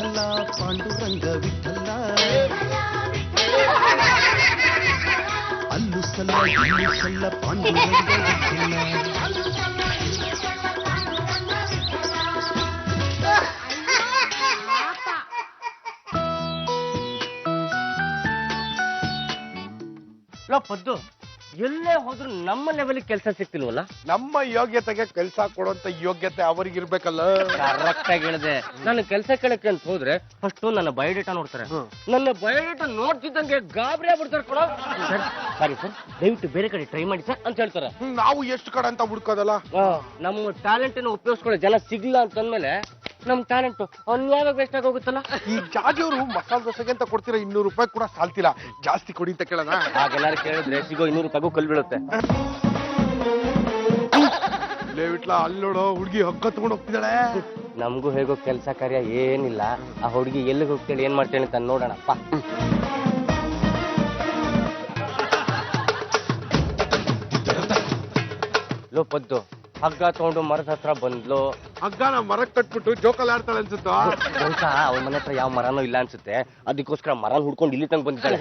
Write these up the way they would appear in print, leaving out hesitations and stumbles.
ವಿಠಲ ಪಾಂಡುರಂಗ ವಿಠಲ ಅಲ್ಲು ಸಲ್ಲ ಇಲ್ಲು ಸಲ್ಲ ಪಾಂಡುರಂಗ ವಿಠಲ. ಪದ್ದು ಎಲ್ಲೇ ಹೋದ್ರು ನಮ್ಮ ಲೆವೆಲ್ ಕೆಲಸ ಸಿಗ್ತಿಲ್ವಲ್ಲ. ನಮ್ಮ ಯೋಗ್ಯತೆಗೆ ಕೆಲಸ ಕೊಡುವಂತ ಯೋಗ್ಯತೆ ಅವರಿಗಿರ್ಬೇಕಲ್ಲ. ಕರೆಕ್ಟ್ ಆಗಿ ಹೇಳಿದೆ. ನಾನು ಕೆಲಸ ಕೇಳಕ್ಕೆ ಅಂತ ಹೋದ್ರೆ ಫಸ್ಟ್ ನನ್ನ ಬಯೋಡೇಟಾ ನೋಡ್ತಾರೆ. ನನ್ನ ಬಯೋಡೇಟಾ ನೋಡ್ತಿದ್ದಂಗೆ ಗಾಬರಿ ಆಗ್ಬಿಡ್ತಾರೆ ಕೊಡೋ. ಸಾರಿ ಸರ್, ದಯವಿಟ್ಟು ಬೇರೆ ಕಡೆ ಟ್ರೈ ಮಾಡಿ ಸರ್ ಅಂತ ಹೇಳ್ತಾರೆ. ನಾವು ಎಷ್ಟು ಕಡೆ ಅಂತ ಹುಡ್ಕೋದಲ್ಲ. ನಮ್ಮ ಟ್ಯಾಲೆಂಟ್ ಅನ್ನು ಉಪಯೋಗಿಸ್ಕೊಳ್ಳೋ ಜನ ಸಿಗ್ಲ ಅಂತಂದ್ಮೇಲೆ ನಮ್ ಟ್ಯಾಲೆಂಟ್ ಅನ್ಯಾವಾಗ ವೇಸ್ಟ್ ಆಗಿ ಹೋಗುತ್ತಲ್ಲ. ಈ ಜಾಜಿಯವರು ಮಸಾಲೆ ದೋಸೆಗೆ ಅಂತ ಕೊಡ್ತೀರಾ 200 ರೂಪಾಯಿ ಕೂಡ ಸಾಲ್ತಿಲ್ಲ, ಜಾಸ್ತಿ ಕೊಡಿ ಅಂತ ಕೇಳೋಣ. ಹಾಗೆಲ್ಲಾರು ಕೇಳಿದ್ರೆ ಸಿಗೋ 200 ರೂಪಾಯಿಗೂ ಕಲ್ ಬೀಳುತ್ತೆ. ಲೇವಿಟ್ಲ ಅಲ್ಲಿ ನೋಡೋ ಹುಡುಗಿ ಹಗ್ಗ ತಗೊಂಡು ಹೋಗ್ತಿದ್ದಾಳೆ. ನಮಗೂ ಹೇಗೋ ಕೆಲಸ ಕಾರ್ಯ ಏನಿಲ್ಲ. ಆ ಹುಡುಗಿ ಎಲ್ಲಿಗೆ ಹೋಗ್ತೇಳಿ ಏನ್ ಮಾಡ್ತೇಳಿ ಅಂತ ನೋಡೋಣಪ್ಪ. ಲೋ ಪದ್ದು, ಹಗ್ಗ ತಗೊಂಡು ಮರದ ಹತ್ರ ಬಂದ್ಲು. ಹಗ್ಗನ ಮರಕ್ ಕಟ್ಬಿಟ್ಟು ಜೋಕಲ್ಲಿ ಆಡ್ತಾಳೆ ಅನ್ಸುತ್ತೋ. ಅವಳ ಮನೆ ಹತ್ರ ಯಾವ ಮರನೂ ಇಲ್ಲ ಅನ್ಸುತ್ತೆ. ಅದಕ್ಕೋಸ್ಕರ ಮರನ್ ಹುಡ್ಕೊಂಡು ಇಲ್ಲಿ ತಂಗ ಬಂದಿದ್ದಾಳೆ.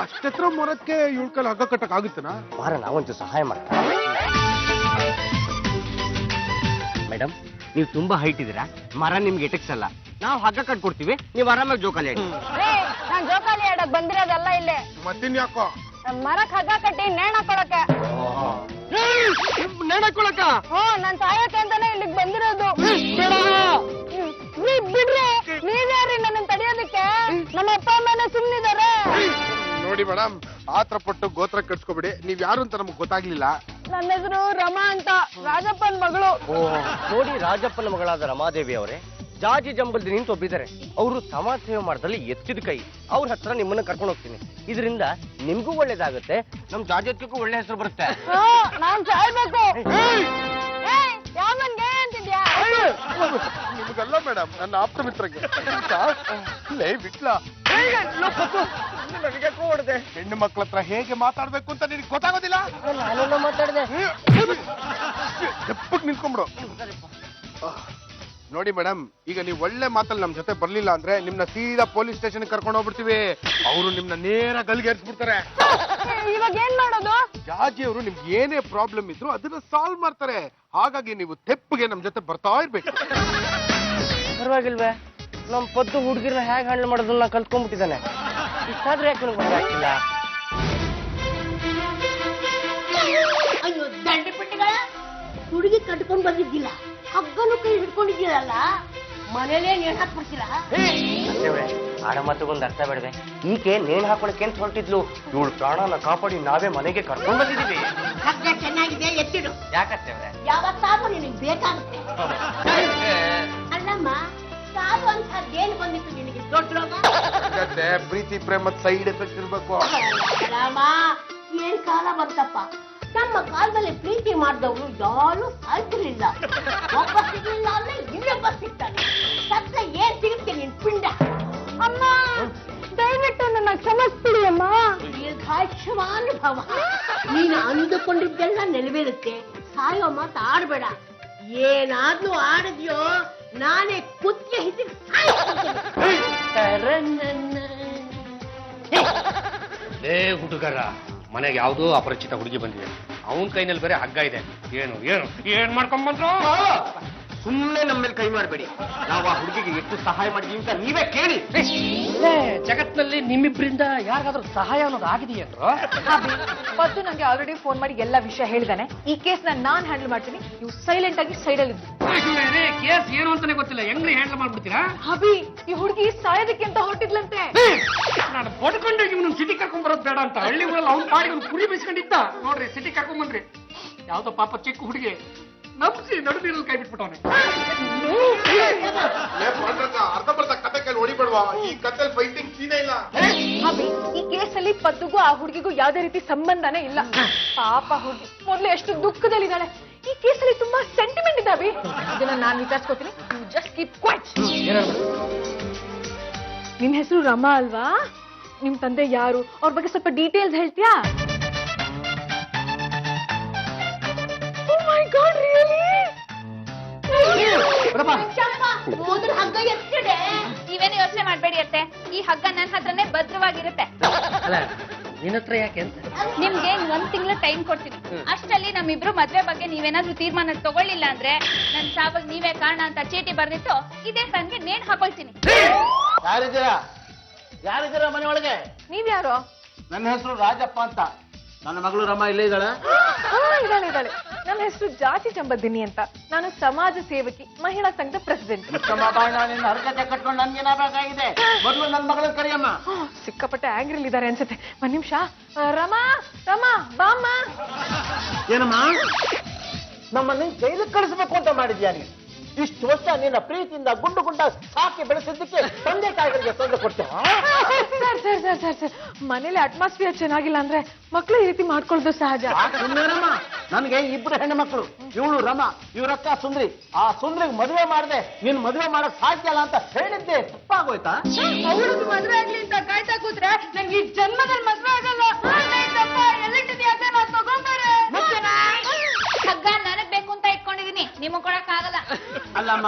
ಅಷ್ಟೆತ್ರ ಮರಕ್ಕೆ ಇಳ್ಕಲ್ ಹಗ್ಗ ಕಟ್ಟಕ್ ಆಗುತ್ತನಾ? ಬಾರ ನಾವಂತೂ ಸಹಾಯ ಮಾಡ್ತಾರೆ. ಮೇಡಮ್, ನೀವು ತುಂಬಾ ಹೈಟ್ ಇದೀರಾ, ಮರ ನಿಮ್ಗೆ ಎಟಕ್ಸಲ್ಲ. ನಾವು ಹಗ್ಗ ಕಟ್ಕೊಡ್ತೀವಿ, ನೀವು ಆರಾಮಾಗಿ ಜೋಕಾಲಿ ಆಡಿ. ನಾನ್ ಜೋಕಾಲಿ ಆಡಕ್ ಬಂದಿರೋದಲ್ಲ ಇಲ್ಲೇ. ಮತ್ತಿನ್ ಯಾಕೋ ಮರಕ್ ಹಗ್ಗ ಕಟ್ಟಿ ನೇಣ್ ಹಾಕೊಳಕ್ಕೆ. ನಾನ್ ಸಾಯಕ್ಕೆ ಅಂತಾನೆ ಇಲ್ಲಿಗೆ ಬಂದಿರೋದು. ಬಿಡ್ರಿ, ನೀವ್ಯಾರಿ ನನ್ನ ತಡೆಯೋದಕ್ಕೆ? ನಮ್ಮ ಅಪ್ಪ ಅಮ್ಮನ ಸುಮ್ನಿದಾರೆ. ನೋಡಿ ಮೇಡಮ್, ಆತರ ಪಟ್ಟು ಗೋತ್ರ ಕಟ್ಸ್ಕೊಬಿಡಿ. ನೀವ್ ಯಾರು ಅಂತ ನಮಗ್ ಗೊತ್ತಾಗ್ಲಿಲ್ಲ. ನನ್ನ ಹೆಸರು ರಮಾ ಅಂತ, ರಾಜಪ್ಪನ್ ಮಗಳು. ನೋಡಿ, ರಾಜಪ್ಪನ ಮಗಳಾದ ರಮಾದೇವಿ ಅವರೇ, ಜಾಜಿ ಜಂಬಲ್ದಿ ನಿಂತು ಒಬ್ಬಿದ್ದಾರೆ. ಅವರು ಸಮಾಜ ಸೇವೆ ಮಾಡ್ದಲ್ಲಿ ಎತ್ತಿದ ಕೈ. ಅವ್ರ ಹತ್ರ ನಿಮ್ಮನ್ನ ಕರ್ಕೊಂಡು ಹೋಗ್ತೀನಿ. ಇದರಿಂದ ನಿಮ್ಗೂ ಒಳ್ಳೇದಾಗುತ್ತೆ, ನಮ್ ಜಾಜತ್ಗೂ ಒಳ್ಳೆ ಹೆಸರು ಬರುತ್ತೆ. ನಾನ್ ಸಾಯ್ಬೇಕು. ಯಾವನ್ಗೆ ಅಂತಿದ್ಯಾ? ನಿಮ್ಗಲ್ಲ ಮೇಡಮ್, ನನ್ನ ಆಪ್ತ ಮಿತ್ರಗೆ. ಬಿಟ್ಲ ನನಗೆ ಹೊಡೆದೆ. ಹೆಣ್ಣು ಮಕ್ಳ ಹತ್ರ ಹೇಗೆ ಮಾತಾಡ್ಬೇಕು ಅಂತ ನಿನಗೆ ಗೊತ್ತಾಗೋದಿಲ್ಲ. ನಾನೆಲ್ಲ ಮಾತಾಡಿದೆ. ಎಪ್ಪಕ್ ನಿಂತ್ಕೊಂಡ್ಬಿಡು. ನೋಡಿ ಮೇಡಮ್, ಈಗ ನೀವು ಒಳ್ಳೆ ಮಾತಲ್ಲಿ ನಮ್ ಜೊತೆ ಬರ್ಲಿಲ್ಲ ಅಂದ್ರೆ ನಿಮ್ನ ಸೀದಾ ಪೊಲೀಸ್ ಸ್ಟೇಷನ್ ಕರ್ಕೊಂಡು ಹೋಗ್ಬಿಡ್ತೀವಿ. ಅವರು ನಿಮ್ನ ನೇರ ಗಲ್ಗೇರಿಸ್ಬಿಡ್ತಾರೆ. ಇವಾಗ ಏನ್ ಮಾಡೋದು? ಜಾಜಿ ಅವರು ನಿಮ್ಗೆ ಏನೇ ಪ್ರಾಬ್ಲಮ್ ಇದ್ರು ಅದನ್ನ ಸಾಲ್ವ್ ಮಾಡ್ತಾರೆ. ಹಾಗಾಗಿ ನೀವು ತೆಪ್ಪಗೆ ನಮ್ ಜೊತೆ ಬರ್ತಾ ಇರ್ಬೇಕು. ಪರವಾಗಿಲ್ವೇ, ನಮ್ ಪದ್ದು ಹುಡುಗಿರನ್ನ ಹೇಗೆ ಹ್ಯಾಂಡಲ್ ಮಾಡೋದನ್ನ ಕಲ್ತ್ಕೊಂಡ್ಬಿಟ್ಟಿದ್ದಾನೆ. ಇಷ್ಟಾದ್ರೆ ಯಾಕೆ ಗೊತ್ತಾಗ್ತಿಲ್ಲ? ಅಯ್ಯೋ ದಂಡ ಬಿಟ್ಟಿಗಳ ಹುಡುಗಿ ಕಟ್ಕೊಂಡ್ ಬಂದಿದ್ದಿಲ್ಲ, ಹಗ್ಗನು ಕೈ ಹಿಡ್ಕೊಂಡಿದ್ದೀರಲ್ಲ, ಮನೇಲೇ ನೇಣ್ ಹಾಕ್ಬಿಡ್ತೀರಾ? ಆಡ ಮಾತುಗೊಂದು ಅರ್ಥ ಬೇಡವೆ. ಈಕೆ ನೇಣು ಹಾಕೊಳಕ್ಕೆ ಅಂತ ಹೊರಟಿದ್ಲು. ಇವಳು ಪ್ರಾಣನ ಕಾಪಾಡಿ ನಾವೇ ಮನೆಗೆ ಕರ್ಕೊಂಡ್ ಬಂದಿದ್ದೀವಿ. ಹಗ್ಗ ಚೆನ್ನಾಗಿದೆ, ಎತ್ತಿಡು. ಯಾಕತ್ತೇವ್ರೆ? ಯಾವತ್ತಾದ್ರೂ ನಿನಗೆ ಬೇಕಾಗುತ್ತೆ. ಅಲ್ಲಮ್ಮ, ಸಾವು ಅಂತದ್ದೇನು ಬಂದಿತ್ತು ನಿನಗೆ? ದೊಡ್ಡ ರೋಗ? ಪ್ರೀತಿ ಪ್ರೇಮದ ಸೈಡ್ ಎಫೆಕ್ಟ್ ಇರ್ಬೇಕು. ರಾಮ, ಏನ್ ಕಾಲ ಬಂತಪ್ಪ. ನಮ್ಮ ಕಾಲದಲ್ಲಿ ಪ್ರೀತಿ ಮಾಡಿದವರು ಯಾರು ಸಾಯ್ತಿರ್ಲಿಲ್ಲ. ಒಬ್ಬ ಸಿಗ್ಲಿಲ್ಲ ಅಂದ್ರೆ ಇನ್ನೊಬ್ಬ ಸಿಗ್ತಾನೆ. ಸತ್ತ ಏನ್ ಸಿಗುತ್ತೆ ನಿನ್ ಪಿಂಡ? ಅಮ್ಮ, ದಯವಿಟ್ಟು ನನ್ನ ಕ್ಷಮಿಸ್ಬಿಡಿ ಅಮ್ಮ. ದೀರ್ಘಾಯುಷ್ಮಾನುಭವ. ನೀನು ಅಂದುಕೊಂಡಿದ್ದೆಲ್ಲ ನೆರವೇರುತ್ತೆ. ಸಾಯೋ ಮಾತು ಆಡ್ಬೇಡ. ಏನಾದ್ರೂ ಆಡಿದ್ಯೋ ನಾನೇ ಕುತ್ತಿಗೆ ಹಿಡಿದು ಹುಡುಗರ ಮನೆಗೆ ಯಾವುದೋ ಅಪರಿಚಿತ ಹುಡುಗಿ ಬಂದಿದೆ. ಅವನ್ ಕೈನಲ್ಲಿ ಬೇರೆ ಹಗ್ಗ ಇದೆ. ಏನು ಏನು ಏನ್ ಮಾಡ್ಕೊಂಡ್ ಬಂದ್ರು? ಸುಮ್ಮನೆ ನಮ್ಮ ಮೇಲೆ ಕೈ ಮಾಡಬೇಡಿ. ನಾವು ಆ ಹುಡುಗಿಗೆ ಎಷ್ಟು ಸಹಾಯ ಮಾಡಿದ್ವಿ ಅಂತ ನೀವೇ ಕೇಳಿ. ಜಗತ್ನಲ್ಲಿ ನಿಮ್ಮಿಬ್ರಿಂದ ಯಾರಿಗಾದ್ರೂ ಸಹಾಯ ಅನ್ನೋದು ಆಗಿದೆಯೇನ್ರು? ಪದ್ದು ನಂಗೆ ಆಲ್ರೆಡಿ ಫೋನ್ ಮಾಡಿ ಎಲ್ಲ ವಿಷಯ ಹೇಳಿದಾನೆ. ಈ ಕೇಸ್ ನಾನ್ ಹ್ಯಾಂಡಲ್ ಮಾಡ್ತೀನಿ, ನೀವು ಸೈಲೆಂಟ್ ಆಗಿ ಸೈಡ್ ಅಲ್ಲಿ ಇದ್ದು. ಕೇಸ್ ಏನು ಅಂತಾನೆ ಗೊತ್ತಿಲ್ಲ, ಹೆಂಗ್ರಿ ಹ್ಯಾಂಡಲ್ ಮಾಡ್ಬಿಡ್ತೀರಾ? ಅಭಿ, ಈ ಹುಡುಗಿ ಸಾಯೋದಕ್ಕೆ ಅಂತ ಹೊರಟಿದ್ಲಂತೆ. ನಾನು ಬಡ್ಕೊಂಡೆ ಇವನು ಸಿಟಿ ಕರ್ಕೊಂಡ್ ಬರೋದು ಬೇಡ ಅಂತ ಹಳ್ಳಿಗಳಲ್ಲಿ ಅವ್ನು ಪಾಡಿ ಒಂದು ಕುರಿ ಬೀಸ್ಕೊಂಡಿದ್ದ. ನೋಡ್ರಿ ಸಿಟಿ ಕರ್ಕೊಂಡ್ ಬಂದ್ರಿ. ಯಾವ್ದೋ ಪಾಪ ಚಿಕ್ಕ ಹುಡುಗಿ ನಮ್ಸಿ ನಡುನೀರಲ್ಲಿ ಕೈ ಬಿಟ್ಬಿಟ್ಟವನೆ. ಅರ್ಧ ಬರ್ಧ ಕತೆ ಕೇಳಿ ಹೊಡಿಬೇಡ್ವಾ? ಈ ಕತೆ ಫೈಟಿಂಗ್ ಸೀನೇ ಇಲ್ಲ. ಅಭಿ, ಈ ಕೇಸಲ್ಲಿ ಪದ್ದುಗೂ ಆ ಹುಡುಗಿಗೂ ಯಾವ್ದೇ ರೀತಿ ಸಂಬಂಧನೇ ಇಲ್ಲ. ಪಾಪ ಹುಡುಗಿ ಮೊದ್ಲು ಎಷ್ಟು ದುಃಖದಲ್ಲಿದ್ದಾಳೆ. ಈ ಕೇಸಲ್ಲಿ ತುಂಬಾ ಸೆಂಟಿಮೆಂಟ್ ಇದೆ ಅಭಿ. ಇದನ್ನ ನಾನ್ ವಿಚಾರಿಸ್ಕೊತೀನಿ. Just keep quiet. ನಿನ್ ಹೆಸರು ರಮಾ ಅಲ್ವಾ? ನಿಮ್ ತಂದೆ ಯಾರು? ಅವ್ರ ಬಗ್ಗೆ ಸ್ವಲ್ಪ ಡೀಟೇಲ್ಸ್ ಹೇಳ್ತೀಯಾ? God, really? ಮೊದಲು ಹಗ್ಗ ಎತ್ತಿಡೆ. ನೀವೇನು ಯೋಚನೆ ಮಾಡ್ಬೇಡಿ ಅತ್ತೆ, ಈ ಹಗ್ಗ ನನ್ನ ಹತ್ರನೇ ಭದ್ರವಾಗಿರುತ್ತೆ. ಅಲ್ಲ ನಿನ್ನ ಹತ್ರ ಯಾಕೆ ಅಂತ? ನಿಮ್ಗೆ 1 ತಿಂಗಳ ಟೈಮ್ ಕೊಡ್ತೀನಿ. ಅಷ್ಟರಲ್ಲಿ ನಮ್ಮಿಬ್ರು ಮದ್ವೆ ಬಗ್ಗೆ ನೀವೇನಾದ್ರೂ ತೀರ್ಮಾನ ತಗೊಳ್ಳಿಲ್ಲ ಅಂದ್ರೆ ನನ್ ಸಾವಾಗ ನೀವೇ ಕಾರಣ ಅಂತ ಚೀಟಿ ಬರ್ದಿಟ್ಟು ಇದೇ ನನ್ಗೆ ನೇಣು ಹಾಕೊಳ್ತೀನಿ. ಯಾರಿದ್ದೀರಾ ಮನೆ ಒಳಗೆ? ನೀವ್ಯಾರು? ನನ್ನ ಹೆಸರು ರಾಜಪ್ಪ ಅಂತ. ನನ್ನ ಮಗಳು ರಮ ಇಲ್ಲೇ ಇದ್ದಾಳೆ. ಇದ್ದಾಳೆ. ನನ್ನ ಹೆಸರು ಜಾತಿ ಜಂಬದಿನಿ ಅಂತ. ನಾನು ಸಮಾಜ ಸೇವಕಿ, ಮಹಿಳಾ ಸಂಘದ ಪ್ರೆಸಿಡೆಂಟ್. ನಿನ್ನ ಹರಕತೆ ಕಟ್ಕೊಂಡು ನನ್ಗೇನಾಗಬೇಕಾಗಿದೆ? ಮೊದಲು ನನ್ನ ಮಗಳ ಕರಿಯಮ್ಮ. ಸಿಕ್ಕಾಪಟ್ಟೆ ಆಂಗ್ರಿಲ್ ಇದ್ದಾರೆ ಅನ್ಸುತ್ತೆ. ಒಂದ್ ನಿಮಿಷ. ರಮಾ ಬಾಮ್ಮ. ಏನಮ್ಮ, ನಮ್ಮನ್ನ ಜೈಲಿಗೆ ಕಳಿಸ್ಬೇಕು ಅಂತ ಮಾಡಿದ್ಯಾ ನೀನು? ಇಷ್ಟು ವರ್ಷ ನಿನ್ನ ಪ್ರೀತಿಯಿಂದ ಗುಂಡು ಸಾಕಿ ಬೆಳೆಸಿದ್ದಕ್ಕೆ ತಂದೆ ತಾಯಿಗಳಿಗೆ ತೊಂದರೆ ಕೊಡ್ತೇವೆ. ಸರ್ ಮನೇಲಿ ಅಟ್ಮಾಸ್ಫಿಯರ್ ಚೆನ್ನಾಗಿಲ್ಲ ಅಂದ್ರೆ ಮಕ್ಳು ಈ ರೀತಿ ಮಾಡ್ಕೊಳ್ಳೋದು ಸಹಜ. ಸುಂದರಮ್ಮ, ನನಗೆ 2 ಹೆಣ್ಣು ಮಕ್ಕಳು. ಇವಳು ರಮ, ಇವರಕ್ಕ ಸುಂದ್ರಿ. ಆ ಸುಂದ್ರಿಗೆ ಮದುವೆ ಮಾಡದೆ ನೀನ್ ಮದುವೆ ಮಾಡಕ್ ಸಾಧ್ಯ ಇಲ್ಲ ಅಂತ ಹೇಳಿದ್ದೆ ತಪ್ಪಾಗೋಯ್ತಾ? ಅವಳಿಗೆ ಮದ್ವೆ ಆಗ್ಲಿ ಅಂತ ಕಾಯ್ತಾ ಕೂತ್ರೆ ನಂಗೆ ಈ ಜನ್ಮದಲ್ಲಿ ಮದ್ವೆ ಆಗಲ್ಲ. ಹಗ್ಗ ನನಗ್ ಬೇಕು ಅಂತ ಇಟ್ಕೊಂಡಿದೀನಿ, ನಿಮಗ್ ಕೊಡಕ್ ಆಗಲ್ಲ. ಅಲ್ಲಮ್ಮ,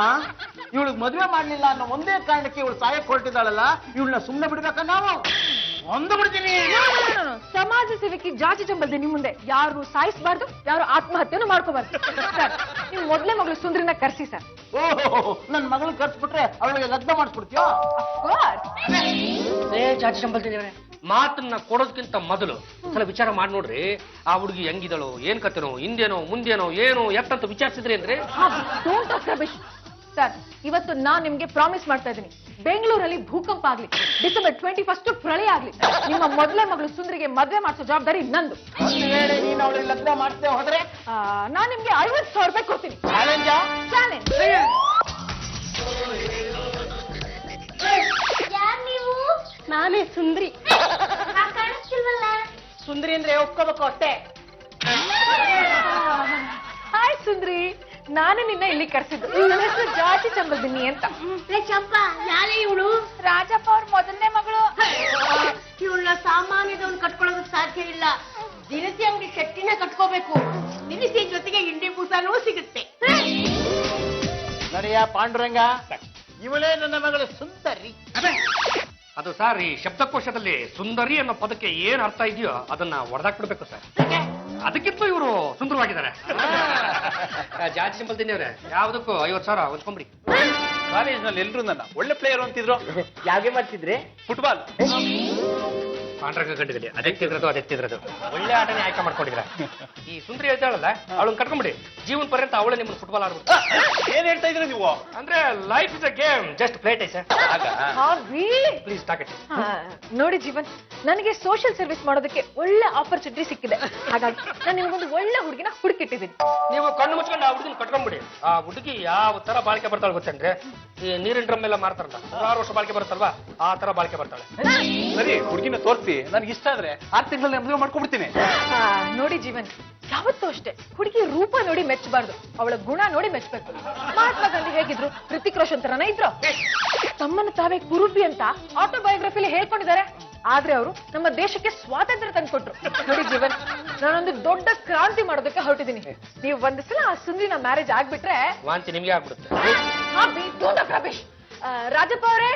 ಇವಳಿಗೆ ಮದುವೆ ಮಾಡ್ಲಿಲ್ಲ ಅನ್ನೋ ಒಂದೇ ಕಾರಣಕ್ಕೆ ಇವಳು ಸಾಯಕ್ ಹೊರಟಿದ್ದಾಳಲ್ಲ, ಇವಳನ್ನ ಸುಮ್ಮನೆ ಬಿಡ್ಬೇಕ ನಾವು? ಒಂದು ಬಿಡ್ತೀನಿ. ಸಮಾಜ ಸೇವಕಿ ಜಾತಿ ಜಂಬಲ್ದಿನಿ ಮುಂದೆ ಯಾರು ಸಾಯಿಸಬಾರ್ದು, ಯಾರು ಆತ್ಮಹತ್ಯೆನೂ ಮಾಡ್ಕೋಬಾರ್ದು. ಸರ್, ನಿಮ್ ಮೊದಲೇ ಮಗಳು ಸುಂದ್ರಿನ ಕರ್ಸಿ ಸರ್. ಓಹೋ, ನನ್ ಮಗಳು ಕರ್ಸ್ಬಿಟ್ರೆ ಅವಳಿಗೆ ಲಗ್ನ ಮಾಡಿಸ್ಬಿಡ್ತೀಯೋ? ಜಾತಿ ಸಂಬಂಧಿಸಿದವ್ರೆ, ಮಾತನ್ನ ಕೊಡೋದಕ್ಕಿಂತ ಮೊದಲು ಸಲ ವಿಚಾರ ಮಾಡಿ ನೋಡ್ರಿ. ಆ ಹುಡುಗಿ ಹೆಂಗಿದಳು, ಏನ್ ಕತೆನೋ, ಹಿಂದೇನೋ ಮುಂದೇನೋ ಏನು ಎತ್ತಂತ ವಿಚಾರಿಸಿದ್ರಿ ಅಂದ್ರೆ? ಸರ್, ಇವತ್ತು ನಾನ್ ನಿಮ್ಗೆ ಪ್ರಾಮಿಸ್ ಮಾಡ್ತಾ ಇದ್ದೀನಿ, ಬೆಂಗಳೂರಲ್ಲಿ ಭೂಕಂಪ ಆಗ್ಲಿ, ಡಿಸೆಂಬರ್ 21 ಪ್ರಳಯ ಆಗ್ಲಿ, ನಿಮ್ಮ ಮೊದಲೇ ಮಗಳು ಸುಂದ್ರಿಗೆ ಮದ್ವೆ ಮಾಡಿಸೋ ಜವಾಬ್ದಾರಿ ನಂದು. ನೀನು ಅವಳಿಗೆ ಲಗ್ನ ಮಾಡ್ತೇ ಹೋದ್ರೆ ನಾನ್ ನಿಮ್ಗೆ 50,000 ರೂಪಾಯಿ ಕೊಡ್ತೀನಿ. ಚಾಲೆಂಜ್. ಯಾರ್ ನೀವು? ನಾನೇ ಸುಂದ್ರಿ. ಕಾಣಿಸ್ತಿಲ್ವಲ್ಲ? ಸುಂದರಿ ಅಂದ್ರೆ ಒಪ್ಕೋಬೇಕು ಅಷ್ಟೇ. ಹಾಯ್ ಸುಂದ್ರಿ, ನಾನು ನಿನ್ನ ಇಲ್ಲಿ ಕರ್ಸಿದ್ದು. ನನ್ನ ಹೆಸರು ಜಾತಿ ಚಂಬಲ್ದಿನಿ ಅಂತ. ಚಂಪಾ, ಯಾರೇ ಇವಳು? ರಾಜಪ್ಪ ಅವ್ರ ಮೊದಲನೇ ಮಗಳು. ಇವಳನ್ನ ಸಾಮಾನ್ಯದವ್ನು ಕಟ್ಕೊಳ್ಳೋದಕ್ಕೆ ಸಾಧ್ಯ ಇಲ್ಲ. ದಿನಸಿ ಅಂಗಡಿ ಶೆಟ್ಟಿನ ಕಟ್ಕೋಬೇಕು. ದಿನಸಿ ಜೊತೆಗೆ ಇಂಡಿ ಬೂಸಾನೂ ಸಿಗುತ್ತೆ. ನಡೆಯ ಪಾಂಡುರಂಗ, ಇವಳೇ ನನ್ನ ಮಗಳು ಸುಂದರಿ. ಅದು ಸರ್, ಈ ಶಬ್ದಕೋಶದಲ್ಲಿ ಸುಂದರಿ ಅನ್ನೋ ಪದಕ್ಕೆ ಏನ್ ಅರ್ಥ ಇದೆಯೋ ಅದನ್ನ ಹೊಡೆದಾಕ್ಬಿಡ್ಬೇಕು ಸರ್. ಅದಕ್ಕಿಂತ ಇವರು ಸುಂದರವಾಗಿದ್ದಾರೆ. ಜಾತಿ ಸಂಬಂಧಿನಿ ಅವ್ರೆ, ಯಾವ್ದಕ್ಕೂ 50,000 ಹೊಂದ್ಕೊಂಬಿಡಿ. ಕಾಲೇಜ್ನಲ್ಲಿ ಎಲ್ರು ನನ್ನ ಒಳ್ಳೆ ಪ್ಲೇಯರ್ ಅಂತಿದ್ರು. ಯಾಕೆ ಮಾಡ್ತಿದ್ರಿ? ಫುಟ್ಬಾಲ್. ಪಾಂಡ್ರಂಗ ಗಡ್ಡದಲ್ಲಿ ಅದೆತ್ತಿದ್ರದು ಒಳ್ಳೆ ಆಟನೇ ಆಯ್ಕೆ ಮಾಡ್ಕೊಂಡಿದ್ರ. ಈ ಸುಂದರಿ ಹೇಳ್ತಾಳಲ್ಲ, ಅವಳನ್ನ ಕಟ್ಕೊಂಡ್ಬಿಡಿ. ಜೀವನ ಪರ್ಯಂತ ಅವಳೇ ನಿಮ್ಮನ್ನು ಫುಟ್ಬಾಲ್ ಆಡ್ಬಿಟ್ಟು. ಏನ್ ಹೇಳ್ತಾ ಇದ್ರಿ ನೀವು? ಅಂದ್ರೆ life is a game, just play it sir. Please talk it. ನೋಡಿ ಜೀವನ್, ನನಗೆ ಸೋಷಿಯಲ್ ಸರ್ವಿಸ್ ಮಾಡೋದಕ್ಕೆ ಒಳ್ಳೆ ಆಪರ್ಚುನಿಟಿ ಸಿಕ್ಕಿದೆ. ಹಾಗಾಗಿ ನಾನು ನಿಮ್ಗೊಂದು ಒಳ್ಳೆ ಹುಡುಗಿನ ಹುಡುಕಿಟ್ಟಿದ್ದೀನಿ. ನೀವು ಕಣ್ಣು ಮುಚ್ಕೊಂಡು ಆ ಹುಡುಗಿನ ಕಟ್ಕೊಂಡ್ಬಿಡಿ. ಆ ಹುಡುಗಿ ಯಾವ ತರ ಬಾಳಿಕೆ ಬರ್ತಾಳೆ ಗೊತ್ತೇನ್ರಿ? ಈ ನೀರಿನ ಡ್ರಮ್ ಎಲ್ಲ ಮಾರ್ತಾರಲ್ಲ, 6 ವರ್ಷ ಬಾಳಿಕೆ ಬರುತ್ತಲ್ವಾ, ಆ ತರ ಬಾಳಿಕೆ ಬರ್ತಾಳೆ. ಸರಿ, ಹುಡುಗಿನ ತೋರಿಸಿ. ನನ್ಗೆ ಇಷ್ಟ ಆದ್ರೆ 6 ತಿಂಗಳಲ್ಲಿ ಮದುವೆ ಮಾಡ್ಕೊಂಡ್ಬಿಡ್ತೀನಿ. ನೋಡಿ ಜೀವನ್, ಯಾವತ್ತೂ ಅಷ್ಟೇ ಹುಡುಗಿ ರೂಪ ನೋಡಿ ಮೆಚ್ಚಬಾರ್ದು, ಅವಳ ಗುಣ ನೋಡಿ ಮೆಚ್ಚಬೇಕು. ಮಹಾತ್ಮ ಗಾಂಧಿ ಹೇಗಿದ್ರು? ಹೃತಿಕ್ ರೋಷನ್ ತರನ ಇದ್ರು. ತಮ್ಮನ್ನು ತಾವೇ ಕುರುಬಿ ಅಂತ ಆಟೋಬಯೋಗ್ರಫಿಲಿ ಹೇಳ್ಕೊಂಡಿದ್ದಾರೆ. ಆದ್ರೆ ಅವರು ನಮ್ಮ ದೇಶಕ್ಕೆ ಸ್ವಾತಂತ್ರ್ಯ ತಂದ್ಕೊಟ್ರು. ನೋಡಿ ಜೀವನ್, ನಾನೊಂದು ದೊಡ್ಡ ಕ್ರಾಂತಿ ಮಾಡೋದಕ್ಕೆ ಹೊರಟಿದ್ದೀನಿ. ನೀವು ಒಂದ್ ಸಲ ಆ ಸುಂದ್ರಿನ ಮ್ಯಾರೇಜ್ ಆಗ್ಬಿಟ್ರೆ ವಾಂತಿ ನಿಮ್ಗೆ ಆಗ್ಬಿಡುತ್ತೆ. ರಾಜಪ್ಪ ಅವರೇ,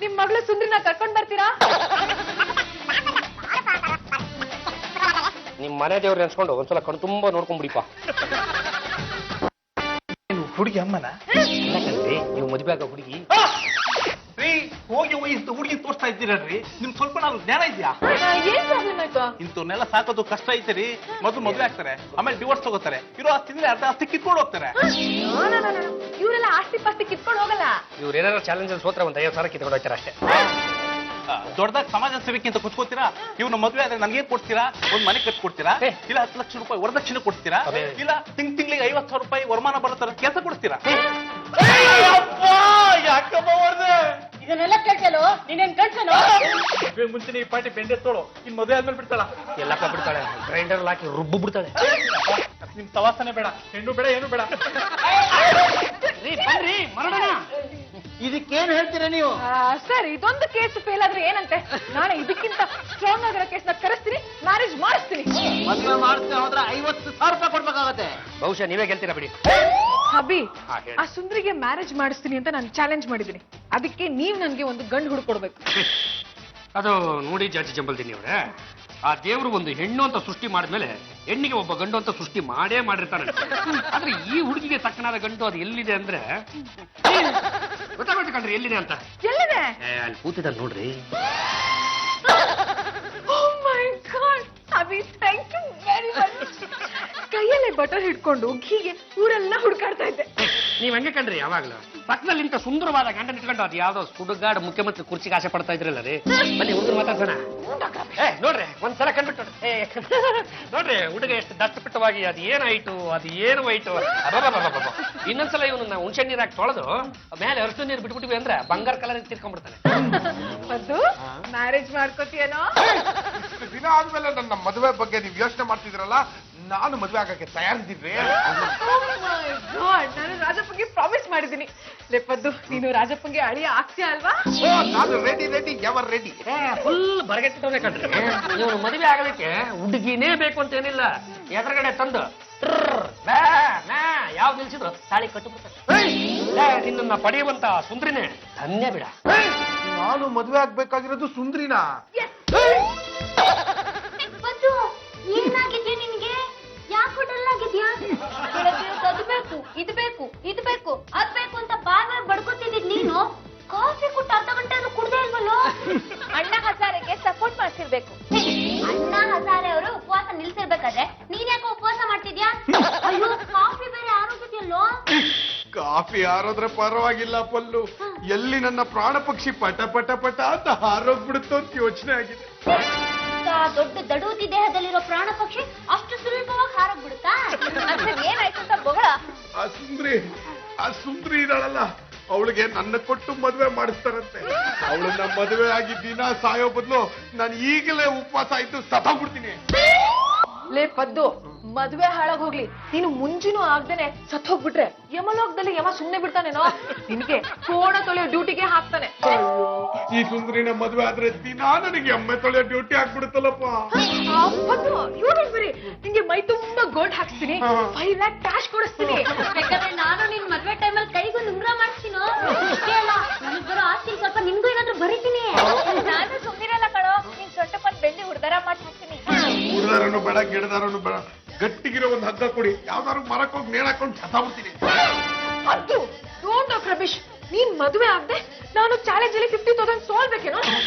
ನಿಮ್ ಮಗಳು ಸುಂದ್ರಿನ ಕರ್ಕೊಂಡ್ ಬರ್ತೀರಾ? ನಿಮ್ ಮನೆ ದೇವ್ರು ನೆನ್ಸ್ಕೊಂಡು ಒಂದ್ಸಲ ಕಣ್ ತುಂಬಾ ನೋಡ್ಕೊಂಡ್ಬಿಡಿಪ್ಪ. ಹುಡುಗಿ ಅಮ್ಮನ ನೀವು ಮದುವೆ ಆಗ ಹುಡುಗಿ ಹೋಗಿ ಹುಡುಗಿ ತೋರಿಸ್ತಾ ಇದ್ದೀರಲ್ರಿ, ನಿಮ್ ಸ್ವಲ್ಪ ನಾವು ಜ್ಞಾನ ಇದೆಯಾ? ಏನ್ ಪ್ರಾಬ್ಲಮ್ ಆಯ್ತು? ಇಂಥವ್ನೆಲ್ಲ ಸಾಕೋದು ಕಷ್ಟ ಐತೆ. ಮೊದಲು ಮದುವೆ ಆಗ್ತಾರೆ, ಆಮೇಲೆ ಡಿವೋರ್ಸ್ ತಗೋತಾರೆ. ಇರೋ ಆಸ್ತಿನಲ್ಲಿ ಅರ್ಧ ಆಸ್ತಿ ಕಿತ್ಕೊಂಡು ಹೋಗ್ತಾರೆ. ಇವರೆಲ್ಲ ಆಸ್ತಿ ಪಾಸ್ತಿ ಕಿತ್ಕೊಂಡು ಹೋಗಲ್ಲ. ಇವ್ರು ಏನಾದ್ರು ಚಾಲೆಂಜ್ ಅಲ್ಲಿ ಸೋತ್ರ 50,000 ಕಿತ್ಕೊಂಡು ಹೋಗ್ತಾರೆ ಅಷ್ಟೇ. ದೊಡ್ಡದಾಗಿ ಸಮಾಜ ಸೇವೆಗೆ ಅಂತ ಕುತ್ಕೋತೀರಾ? ಇವ್ನ ಮದುವೆ ಆದ್ರೆ ನನ್ಗೆ ಕೊಡ್ತೀರಾ? ಒಂದ್ ಮನೆ ಕಟ್ಕೊಡ್ತೀರಾ? ಇಲ್ಲ 10 ಲಕ್ಷ ರೂಪಾಯಿ ವರದಕ್ಷಿಣೆ ಕೊಡ್ತೀರಾ? ಇಲ್ಲ ತಿಂಗಳಿಗೆ 50,000 ರೂಪಾಯಿ ವರಮಾನ ಬರುತ್ತರ ಕೆಲಸ ಕೊಡ್ತೀರಾ? ಇದನ್ನೆಲ್ಲ ಕೇಳ್ತೇನೋ ನೀನೇನ್ ಕಳ್ಸೇನೋ? ಮುಂಚೆ ಈ ಪಾರ್ಟಿ ಬೆಂಡೆ ತೋಳು, ಇನ್ ಮದುವೆ ಆದ್ಮೇಲೆ ಬಿಡ್ತಾಳ. ಎಲ್ಲಪ್ಪ ಬಿಡ್ತಾಳೆ, ಗ್ರೈಂಡರ್ ಹಾಕಿ ರುಬ್ಬು ಬಿಡ್ತಾಳೆ. ನಿಮ್ ತವಾಸನೆ ಬೇಡ, ಹೆಣ್ಣು ಬೇಡ, ಏನು ಬೇಡ. ಬನ್ರಿ ಮರಣ. ಇದಕ್ಕೇನ್ ಹೇಳ್ತೀರಾ ನೀವು? ಸರ್, ಇದೊಂದು ಕೇಸ್ ಫೇಲ್ ಆದ್ರೆ ಏನಂತೆ? ನಾಳೆ ಇದಕ್ಕಿಂತ ಸ್ಟ್ರಾಂಗ್ ಆಗಿರೋ ಕೇಸ್ನ ಕರೆಸ್ತೀನಿ, ಮ್ಯಾರೇಜ್ ಮಾಡಿಸ್ತೀನಿ. ಮದುವೆ ಮಾಡ್ತೇ ಹೋದ್ರೆ 50,000 ರೂಪಾಯಿ ಕೊಡ್ಬೇಕಾಗತ್ತೆ. ಬಹುಶಃ ನೀವೇ ಗೆಲ್ತೀರಾ ಬಿಡಿ. ಅಭಿ ಹಾ, ಹೇಳಿ. ಆ ಸುಂದ್ರಿಗೆ ಮ್ಯಾರೇಜ್ ಮಾಡಿಸ್ತೀನಿ ಅಂತ ನಾನು ಚಾಲೆಂಜ್ ಮಾಡಿದ್ದೀನಿ. ಅದಕ್ಕೆ ನೀವ್ ನನ್ಗೆ ಒಂದು ಗಂಡು ಹುಡುಕೊಡ್ಬೇಕು. ಅದು ನೋಡಿ ಜಾಜಿ ಜಂಬಲ್ದಿನಿ ಅವರೇ, ಆ ದೇವರು ಒಂದು ಹೆಣ್ಣು ಅಂತ ಸೃಷ್ಟಿ ಮಾಡಿದ್ಮೇಲೆ ಹೆಣ್ಣಿಗೆ ಒಬ್ಬ ಗಂಡು ಅಂತ ಸೃಷ್ಟಿ ಮಾಡೇ ಮಾಡಿರ್ತಾನೆ. ಆದ್ರೆ ಈ ಹುಡುಗಿಗೆ ತಕ್ಕನಾದ ಗಂಡು ಅದು ಎಲ್ಲಿದೆ ಅಂದ್ರೆ ಗೊತ್ತಾಗುತ್ತೆ ಕಣ್ರಿ ಎಲ್ಲಿದೆ ಅಂತ. ಎಲ್ಲಿದೆ? ಅಲ್ಲಿ ಕೂತಿದ್ದ ನೋಡ್ರಿ. Oh my God! Abhi, thank you very much. ಕೈಯಲ್ಲೇ ಬಟರ್ ಹಿಡ್ಕೊಂಡು ಹೀಗೆ ಊರೆಲ್ಲ ಹುಡುಕಾಡ್ತಾ ಇದ್ದೆ. ನೀವ್ ಹಂಗೆ ಕಣ್ರಿ ಯಾವಾಗ್ಲೂ ಪಕ್ಕದಲ್ಲಿ ಇಂತ ಸುಂದರವಾದ ಗಂಡನ ಇಟ್ಕೊಂಡು ಅದು ಯಾವ್ದೋ ಸುಡುಗಾಡು ಮುಖ್ಯಮಂತ್ರಿ ಕುರ್ಚಿಗೆ ಆಸೆ ಪಡ್ತಾ ಇದ್ರಲ್ಲ ರೀ. ಬನ್ನಿ ಹುಡುಗರು ಮಾತಾಡ್ಸೋಣ. ನೋಡ್ರಿ ಒಂದ್ಸಲ ಕಂಡ್ಬಿಟ್ಟು ನೋಡ್ರಿ ಹುಡುಗ ಎಷ್ಟು ದಟ್ಟಪಿಟ್ಟವಾಗಿ ಅದು ಏನ್ ಹೈಟು ಅದು ಏನು ವೈಟು. ಇನ್ನೊಂದ್ಸಲ ಇವನನ್ನ ಹುಣಸೆ ನೀರಾಗಿ ತೊಳೆದು ಮೇಲೆ ಅರಸು ನೀರು ಬಿಟ್ಬಿಟ್ಟಿವಿ ಅಂದ್ರೆ ಬಂಗಾರ ಕಲರ್ ತಿರ್ಕೊಂಡ್ಬಿಡ್ತಾನೆ. ಅದು ಮ್ಯಾರೇಜ್ ಮಾಡ್ಕೋತೀಯನೋ? ಇಷ್ಟು ದಿನ ಆದ್ಮೇಲೆ ನನ್ನ ಮದುವೆ ಬಗ್ಗೆ ನೀವು ಯೋಚನೆ ಮಾಡ್ತಿದ್ರಲ್ಲ, ನಾನು ಮದುವೆ ಆಗಕ್ಕೆ ತಯಾರಿದ್ದೀನಿ. ನಾನು ರಾಜಪ್ಪಂಗೆ ಪ್ರಾಮಿಸ್ ಮಾಡಿದ್ದೀನಿ. ಲೇಪದ್ದು ನೀನು ರಾಜಪ್ಪಂಗೆ ಅಳಿಯ ಆಗ್ತೀಯ ಅಲ್ವಾ? ನಾನು ready ready ever ready. Full ಬರಗೆಟ್ಟವನೇ ಕಣ್ರಿ. ಇವನು ಮದುವೆ ಆಗಲಿಕ್ಕೆ ಹುಡುಗಿನೇ ಬೇಕು ಅಂತ ಏನಿಲ್ಲ, ಎದುರುಗಡೆ ತಂದು ಯಾವ್ ನಿಲ್ಸಿದ್ರು ತಾಳಿ ಕಟ್ಟುಬಿಡ್ತಾರೆ. ನಿನ್ನ ಪಡೆಯುವಂತ ಸುಂದ್ರಿನೇ ಧನ್ಯ ಬಿಡ. ನಾನು ಮದುವೆ ಆಗ್ಬೇಕಾಗಿರೋದು ಸುಂದ್ರಿನಾ? ಏನಾಗಿದ್ಯಾ ನಿನ್ಗೆ? ಯಾಕೆ ಡಲ್ ಆಗಿದ್ಯಾ? ಅದು ಬೇಕು ಇದು ಬೇಕು ಇದು ಬೇಕು ಅದ್ ಬೇಕು ಅಂತ ಬಾಗ ಬಡ್ಕೊತಿದ್ದಿದ್ ನೀನು ಕಾಫಿ ಕೊಟ್ಟು ಅರ್ಧ ಗಂಟೆ ಅದು ಕುಡ್ದೇ ಇಲ್ವಲ್ಲೋ? ಅಣ್ಣ ಹಜಾರೆಗೆ ಸಪೋರ್ಟ್ ಮಾಡ್ತಿರ್ಬೇಕು. ಅಣ್ಣ ಹಜಾರೆ ಅವರು ಉಪವಾಸ ನಿಲ್ಸಿರ್ಬೇಕಾದ್ರೆ ನೀನ್ ಯಾಕೆ ಉಪವಾಸ ಮಾಡ್ತಿದ್ಯಾ? ಅಯ್ಯೋ ಕಾಫಿ ಬೇರೆ ಆರೋಗ್ಯದಲ್ಲೋ. ಕಾಫಿ ಹಾರೋದ್ರೆ ಪರವಾಗಿಲ್ಲ ಪಲ್ಲು, ಎಲ್ಲಿ ನನ್ನ ಪ್ರಾಣ ಪಕ್ಷಿ ಪಟ ಪಟ ಪಟ ಅಂತ ಹಾರೋಗ್ಬಿಡುತ್ತೋ ಅಂತ ಯೋಚನೆ ಆಗಿದೆ. ದೊಡ್ಡ ದಡೂತಿ ದೇಹದಲ್ಲಿರೋ ಪ್ರಾಣ ಪಕ್ಷಿ ಅಷ್ಟು ಸುಲಭವಾಗಿ ಹಾರೋಗ್ಬಿಡುತ್ತಾ? ಅಂದ್ರೆ ಏನಾಯ್ತು ಅಂತ ಬೊಗಳ. ಆ ಸುಂದ್ರಿ ಇದ್ದಾಳಲ್ಲ, ಅವಳಿಗೆ ನನ್ನ ಕೊಟ್ಟು ಮದುವೆ ಮಾಡಿಸ್ತಾರಂತೆ. ಅವಳನ್ನ ಮದುವೆ ಆಗಿ ದಿನ ಸಾಯೋ ಬದಲು ನಾನು ಈಗಲೇ ಉಪವಾಸ ಇದ್ದು ಸತ್ತೋಗ್ಬಿಡ್ತೀನಿ. ಲೇ ಪದ್ದು, ಮದ್ವೆ ಹಾಳಾಗ್ ಹೋಗ್ಲಿ, ನೀನು ಮುಂಜಿನೂ ಆಗ್ದೇನೆ ಸತ್ ಹೋಗ್ಬಿಟ್ರೆ ಯಮಲೋಕದಲ್ಲಿ ಯಮ ಸುಮ್ನೆ ಬಿಡ್ತಾನೇನೋ? ನಿನಗೆ ಕೋಣ ತೊಳೆಯೋ ಡ್ಯೂಟಿಗೆ ಹಾಕ್ತಾನೆ. ಈ ಸುಂದರಿನ ಮದುವೆ ಆದ್ರೆ ದಿನ ನನಗೆ ಎಮ್ಮೆ ತೊಳೆಯೋ ಡ್ಯೂಟಿ ಆಗ್ಬಿಡುತ್ತಲ್ಲಪ್ಪ. ಪದ್ದು, ಬರೀ ನಿಂಗೆ ಮೈ ತುಂಬಾ ಗೋಲ್ಡ್ ಹಾಕ್ಸ್ತೀನಿ, 5 lakh ಕ್ಯಾಶ್ ಕೊಡಿಸ್ತೀನಿ. ಬೇಕಾದ್ರೆ ನಾನು ನಿನ್ ಮದ್ವೆ ಟೈಮಲ್ಲಿ ಕೈಗೊಂದು ಉಂಗ್ರ ಮಾಡಿಸ್ತೀನೋ? ಅಷ್ಟೇ ಅಲ್ಲ, ನನಗ್ ಬರೋ ಆಸ್ತಿ ಸ್ವಲ್ಪ ನಿನ್ಗೂ ಏನಾದ್ರೂ ಬರೀತೀನಿ. ನಾನು ಸುಮ್ಮಿರಲ್ಲ ಕಣೋ, ನಿನ್ ಸೊಟ್ಟಪ್ಪನ್ ಬೆಳ್ಳಿ ಹುಡ್ದಾರ ಮಾಡಿ ಹಾಕ್ತೀನಿ. ಹುಡ್ದಾರನು ಬೇಡ ಗಿಡದಾರನು ಬೇಡ, ಗಟ್ಟಿಗಿರೋ ಒಂದು ಹಗ್ಗ ಕೊಡಿ, ಯಾವ್ದಾದ್ರು ಮರಕ್ಕೆ ಹೋಗಿ ನೇಣ್ ಹಾಕೊಂಡು ಸತ್ತಾಗ್ಬಿಡ್ತೀನಿ. ಅದು ಡೋಂಟ್ ರಮೇಶ್, ನೀನ್ ಮದುವೆ ಆಗದೆ ನಾನು ಚಾಲೆಂಜ್ ಅಲ್ಲಿ 50,000 ಸೋಲ್ಬೇಕೇನೋ?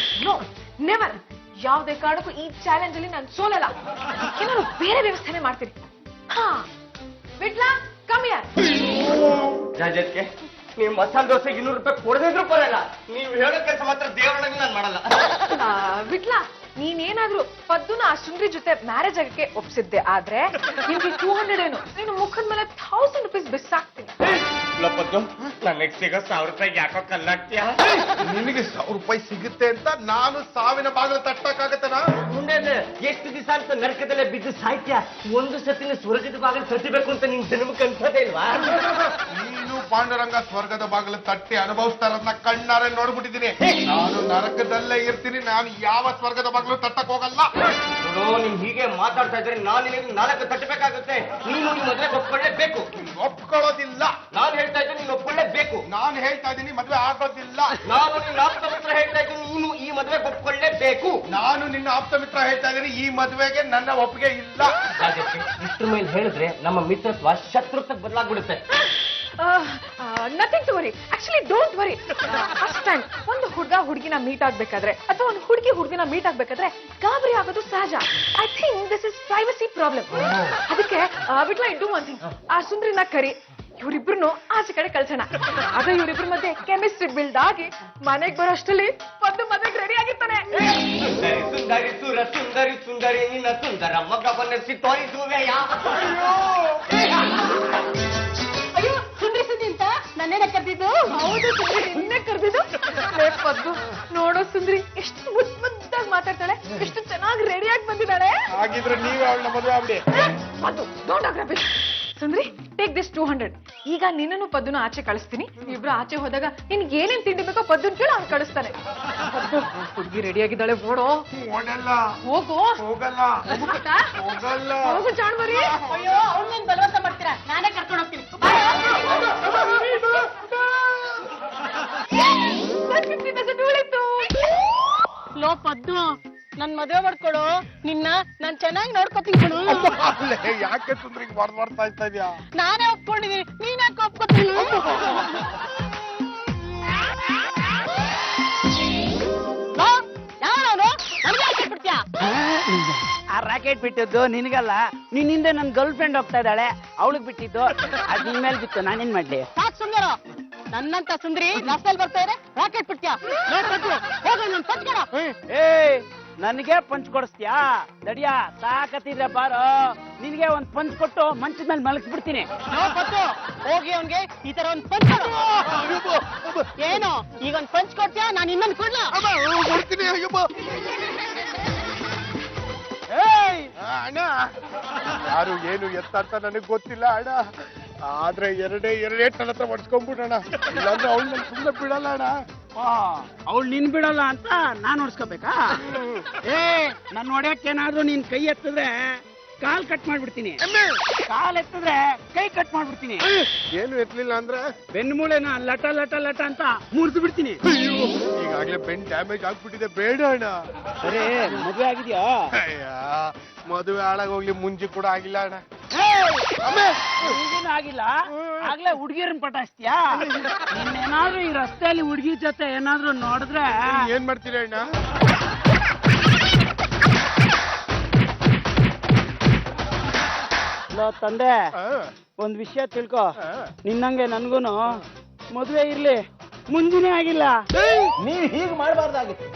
No, never. ಯಾವುದೇ ಕಾರಣಕ್ಕೂ ಈ ಚಾಲೆಂಜ್ ಅಲ್ಲಿ ನಾನು ಸೋಲಲ್ಲ. ಅದಕ್ಕೆ ನಾನು ಬೇರೆ ವ್ಯವಸ್ಥೆನೆ ಮಾಡ್ತೀನಿ. ಹಾ, ಬಿಡ್ಲಾ? ಕಮ್ಮಿ ಜಾಜತ್ಗೆ ನೀವು ಮಸಾಲೆ ದೋಸೆಗೆ 200 ರೂಪಾಯಿ ಕೊಡದಿದ್ರು ಪರಲ್ಲ, ನೀವು ಹೇಳೋ ಕೆಲಸ ಮಾತ್ರ ದೇವರೊಳಗೆ ನಾನು ಮಾಡಲ್ಲ. ಬಿಟ್ಲಾ? ನೀನೇನಾದ್ರೂ ಪದ್ದುನ ಆ ಸುಂದ್ರಿ ಜೊತೆ ಮ್ಯಾರೇಜ್ ಆಗಕ್ಕೆ ಒಪ್ಸಿದ್ದೆ ಆದ್ರೆ ನಿಮ್ಗೆ 200 ಏನು, ನೀನು ಮುಖದ ಮೇಲೆ 1000 ರೂಪೀಸ್ ಬಿಸಾಕ್ತೀನಿ. ಪದ್ದು, ನನಗೆ ಸಿಗೋ 1000 ರೂಪಾಯಿಗೆ ಯಾಕೋ ಕಲ್ಲಾಗ್ತೀಯ? ನಿನಗೆ 1000 ರೂಪಾಯಿ ಸಿಗುತ್ತೆ ಅಂತ ನಾನು ಸಾವಿನ ಬಾಗಿಲು ತಟ್ಟಕ್ಕಾಗತ್ತನಾ? ಮುಂದೆ ಎಷ್ಟು ದಿವಸ ಅಂತ ನರಕದಲ್ಲೇ ಬಿದ್ದು ಸಾಯ್ತ್ಯ, ಒಂದು ಸತಿನ ಸ್ವರ್ಗದ ಬಾಗಿಲು ತಟ್ಟಿಬೇಕು ಅಂತ ನಿನ್ ಜನ್ಮಕ್ಕೆ ಅನ್ಸೋದೇ ಇಲ್ವಾ? ನೀನು ಪಾಂಡುರಂಗ ಸ್ವರ್ಗದ ಬಾಗಿಲು ತಟ್ಟಿ ಅನುಭವಿಸ್ತಾರನ್ನ ಕಣ್ಣಾರೆ ನೋಡ್ಬಿಟ್ಟಿದ್ದೀನಿ. ನಾನು ನರಕದಲ್ಲೇ ಇರ್ತೀನಿ, ನಾನು ಯಾವ ಸ್ವರ್ಗದ ಬಾಗಿಲು ತಟ್ಟಕ್ ಹೋಗಲ್ಲ. ನೋಡು, ನೀನ್ ಹೀಗೆ ಮಾತಾಡ್ತಾ ಇದ್ರೆ ನಾನು ನಿನಗೆ 4 ತಟ್ಟಬೇಕಾಗುತ್ತೆ. ನೀನು ಈ ಮದುವೆ ಒಪ್ಕೊಳ್ಳೇಬೇಕು. ಒಪ್ಕೊಳ್ಳೋದಿಲ್ಲ. ನಾನು ಹೇಳ್ತಾ ಇದ್ದೀನಿ, ನೀನು ಒಪ್ಕೊಳ್ಳೇಬೇಕು. ನಾನು ಹೇಳ್ತಾ ಇದ್ದೀನಿ ಮದ್ವೆ ಆಗೋದಿಲ್ಲ. ನಾನು ನಿನ್ನ ಆಪ್ತ ಮಿತ್ರ ಹೇಳ್ತಾ ಇದ್ದೀನಿ, ನೀನು ಈ ಮದುವೆ ಒಪ್ಕೊಳ್ಳೇಬೇಕು. ನಾನು ನಿನ್ನ ಆಪ್ತ ಮಿತ್ರ ಹೇಳ್ತಾ ಇದ್ದೀನಿ, ಈ ಮದುವೆಗೆ ನನ್ನ ಒಪ್ಪಿಗೆ ಇಲ್ಲ. ಇಷ್ಟ್ರ ಮೇಲೆ ಹೇಳಿದ್ರೆ ನಮ್ಮ ಮಿತ್ರತ್ವ ಶತ್ರುತ್ವಕ್ಕೆ ಬದಲಾಗ್ಬಿಡುತ್ತೆ. Nothing to worry, actually don't worry. First time ಒಂದು ಹುಡುಗಿನ ಮೀಟ್ ಆಗ್ಬೇಕಾದ್ರೆ ಅಥವಾ ಒಂದು ಹುಡುಗಿನ ಮೀಟ್ ಆಗ್ಬೇಕಾದ್ರೆ ಗಾಬರಿ ಆಗೋದು ಸಹಜ. I think this is privacy problem. ಅದಕ್ಕೆ ಬಿಟ್ಲ ಡೂ ಒನ್ ಥಿಂಗ್, ಆ ಸುಂದ್ರಿನ ಕರಿ, ಇವರಿಬ್ರು ಆಚೆ ಕಡೆ ಕಳ್ಸೋಣ. ಆಗ ಇವರಿಬ್ರ ಮಧ್ಯೆ ಕೆಮಿಸ್ಟ್ರಿ ಬಿಲ್ಡ್ ಆಗಿ ಮನೆಗೆ ಬರೋಷ್ಟರಲ್ಲಿ ಒಂದು ಮದುವೆಗೆ ರೆಡಿ ಆಗಿರ್ತಾನೆ. ಸುಂದರಿ ಸುರ ಸುಂದರಿ ಸುಂದರಿ ನಿನ್ನ ಸುಂದರ ಮಗವನ್ನೆಸಿ ತೋರಿಸುವೆಯ. ಅಯ್ಯೋ ಸುಂದ್ರಿ ಸುದ್ದಿ ಅಂತ ನನ್ನೇನ ಕರೆದಿದ್ದು? ಹೌದು ಸುಂದ್ರಿ, ನಿನ್ನೆ ಕರೆದಿದ್ದು. ಪದ್ದು, ನೋಡೋ ಸುಂದ್ರಿ ಎಷ್ಟು ಮುದ್ದಾಗಿ ಮಾತಾಡ್ತಾಳೆ, ಎಷ್ಟು ಚೆನ್ನಾಗಿ ರೆಡಿಯಾಗಿ ಬಂದಿದ್ದಾಳೆ. ಹಾಗಿದ್ರೆ ನೀವೇ ಅವಳನ್ನ ಮದುವೆ ಆಗ್ಬಿಡಿ. ಪದ್ದು, ಡೋಂಟ್ ಆಗ್ರಬಿ. Sundri, take this 200. ಈಗ ನಿನ್ನನ್ನು ಪದ್ದುನ ಆಚೆ ಕಳಿಸ್ತೀನಿ. ಇಬ್ರು ಆಚೆ ಹೋದಾಗ ನಿನ್ಗೆ ಏನೇನ್ ತಿಂಡಿ ಬೇಕೋ ಪದ್ದುನ್ ಕೇಳಿ ಅವ್ನು ಕಳಿಸ್ತಾನೆ. ಪದ್ದು, ಹುಡುಗಿ ರೆಡಿ ಆಗಿದ್ದಾಳೆ ನೋಡು. ಓಡಲ್ಲ ಹೋಗು ಹೋಗಲ್ಲ ಹೋಗುತ್ತಾ? ಹೋಗಲ್ಲ ಹೋಗು ಜಾಣ್ಮರಿ. ಅಯ್ಯೋ ಅವನ್ನೇನ್ ಬಲವಂತ ಮಾಡ್ತೀರಾ, ನಾನೇ ಕರ್ಕೊಂಡು ಹೋಗ್ತೀನಿ. ನನ್ 50% ಉಳಿತು. ಲೋ ಪದ್ದು, ನನ್ ಮದುವೆ ಮಾಡ್ಕೊಡು, ನಿನ್ನ ನಾನ್ ಚೆನ್ನಾಗಿ ನೋಡ್ಕೊತೀನಿ ಕಣೋ. ಅಲ್ಲೇ ಯಾಕೆ ಸುಂದ್ರಿಗೆ ಮಾಡ್ತಾ ಇಸ್ತಾ ಇದ್ಯಾ? ನಾನೇ ಒಪ್ಕೊಂಡಿದೀನಿ, ನೀನ್ ಯಾಕೆ ಒಪ್ಕೊತೀನಿ? ಆ ರಾಕೆಟ್ ಬಿಟ್ಟಿದ್ದು ನಿನಗಲ್ಲ, ನಿನ್ ಹಿಂದೆ ನನ್ ಗರ್ಲ್ ಫ್ರೆಂಡ್ ಹೋಗ್ತಾ ಇದ್ದಾಳೆ, ಅವಳಿಗೆ ಬಿಟ್ಟಿದ್ದು. ಅದ್ ನಿನ್ ಮೇಲೆ ಬಿತ್ತು, ನಾನೇನ್ ಮಾಡ್ಲಿ? ಸಾಕ್ ಸುಂದರ, ನನ್ನಂತ ಸುಂದರಿ ರಸ್ತೆಯಲ್ಲಿ ಬರ್ತಾ ಇದ್ರೆ ರಾಕೆಟ್ ಬಿಡ್ತೀಯಾ? ಹೋಗ ನನ್ ಪಂಚ್ಕರ. ಏ ನನಗೆ ಪಂಚ್ ಕೊಡಿಸ್ತೀಯಾ? ನಡಿಯಾ, ಸಾಕತ್ತಿದ್ರೆ ಬಾರೋ, ನಿನ್ಗೆ ಒಂದ್ ಪಂಚ್ ಕೊಟ್ಟು ಮಂಚದ ಮೇಲೆ ಮಲಗಿಸ್ಬಿಡ್ತೀನಿ. ಹೋಗಿ ಅವನ್ಗೆ ಈ ತರ ಒಂದ್ ಪಂಚ್ ಏನು, ಈಗ ಒಂದ್ ಪಂಚ್ ಕೊಡ್ತೀಯಾ? ನಾನು ಇನ್ನೊಂದು ಕೊಡ್ಲಾ? ಕೊಡ್ತೀನಿ. ಅಣ್ಣ, ಯಾರು ಏನು ಎತ್ತ ಅಂತ ನನಗ್ ಗೊತ್ತಿಲ್ಲ ಅಣ್ಣ, ಆದ್ರೆ ಎರಡೇ ನನ್ನ ಹತ್ರ ಹೊಡ್ಸ್ಕೊಂಡ್ಬಿಡೋಣ, ಇಲ್ಲಾಂದ್ರೆ ಅವಳು ನನ್ ಸುಮ್ಮನೆ ಬಿಡಲ್ಲ ಅಣ್ಣ. ಅವಳು ನಿನ್ ಬಿಡಲ್ಲ ಅಂತ ನಾನ್ ನೋಡ್ಸ್ಕೋಬೇಕಾ? ಏ ನನ್ ಹೊಡ್ಯಕ್ಕೇನಾದ್ರೂ ನೀನ್ ಕೈ ಎತ್ತಿದ್ರೆ ಕಾಲ್ ಕಟ್ ಮಾಡ್ಬಿಡ್ತೀನಿ, ಕಾಲ್ ಎತ್ತಿದ್ರೆ ಕೈ ಕಟ್ ಮಾಡ್ಬಿಡ್ತೀನಿ. ಏನು ಎತ್ತಲಿಲ್ಲ ಅಂದ್ರೆ ಬೆನ್ನು ಮೂಳೆನ ಲಟ ಲಟ ಲಟ ಅಂತ ಮುರಿದು ಬಿಡ್ತೀನಿ. ಈಗಾಗ್ಲೇ ಬೆನ್ ಡ್ಯಾಮೇಜ್ ಆಗ್ಬಿಟ್ಟಿದೆ, ಬೇಡ ಅಣ್ಣ. ಅರೆ ಮದುವೆ ಆಗಿದ್ಯಾ? ಮದುವೆ ಹಾಳಾಗೋಗ್ಲಿ, ಮುಂಜಿ ಕೂಡ ಆಗಿಲ್ಲ ಅಣ್ಣ. ಈಗೇನು ಆಗಿಲ್ಲ, ಆಗ್ಲೇ ಹುಡುಗಿಯರನ್ನ ಪಟಾಯಿಸ್ತೀಯಾ? ಇನ್ನೇನಾದ್ರೂ ಈ ರಸ್ತೆಯಲ್ಲಿ ಹುಡುಗಿ ಜೊತೆ ಏನಾದ್ರೂ ನೋಡಿದ್ರೆ ಏನ್ ಮಾಡ್ತೀರಿ ಅಣ್ಣ? ತಂದೆ, ಒಂದ್ ವಿಷಯ ತಿಳ್ಕೊ, ನಿನ್ನಂಗೆ ನನ್ಗೂನು ಮದುವೆ ಇರ್ಲಿ, ಮುಂದಿನೇ ಆಗಿಲ್ಲ. ನೀವ್ ಹೀಗ್ ಮಾಡಬಾರ್ದಾಗಿತ್ತು.